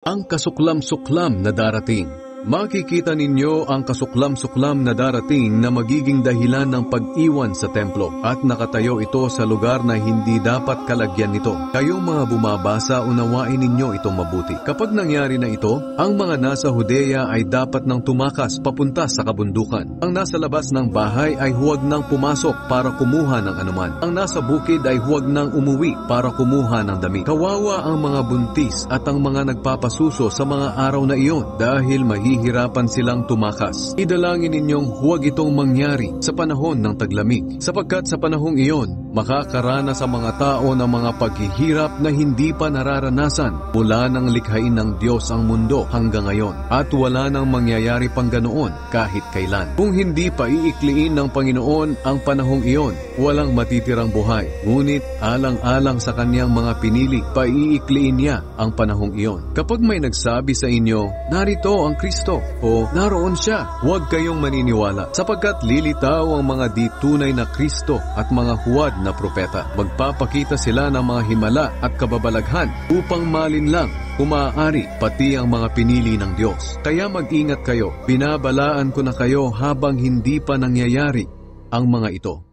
Ang kasuklam-suklam na darating. Makikita ninyo ang kasuklam-suklam na darating na magiging dahilan ng pag-iwan sa templo at nakatayo ito sa lugar na hindi dapat kalagyan nito. Kayong mga bumabasa, unawain ninyo itong mabuti. Kapag nangyari na ito, ang mga nasa Judea ay dapat nang tumakas papunta sa kabundukan. Ang nasa labas ng bahay ay huwag nang pumasok para kumuha ng anuman. Ang nasa bukid ay huwag nang umuwi para kumuha ng damit. Kawawa ang mga buntis at ang mga nagpapasuso sa mga araw na iyon dahil mahihirapan silang tumakas. Idalangin ninyong huwag itong mangyari sa panahon ng taglamig, sapagkat sa panahong iyon, makakarana sa mga tao ng mga paghihirap na hindi pa nararanasan mula nang likhain ng Diyos ang mundo hanggang ngayon, at wala nang mangyayari pang ganoon kahit kailan. Kung hindi pa iikliin ng Panginoon ang panahong iyon, walang matitirang buhay. Ngunit alang-alang sa kanyang mga pinili, paiikliin niya ang panahong iyon. Kapag may nagsabi sa inyo, narito ang Kristo, o naroon siya, huwag kayong maniniwala, sapagkat lilitaw ang mga di tunay na Kristo at mga huwad na propeta. Magpapakita sila ng mga himala at kababalaghan upang malinlang kung maaari pati ang mga pinili ng Diyos. Kaya mag-ingat kayo, binabalaan ko na kayo habang hindi pa nangyayari ang mga ito.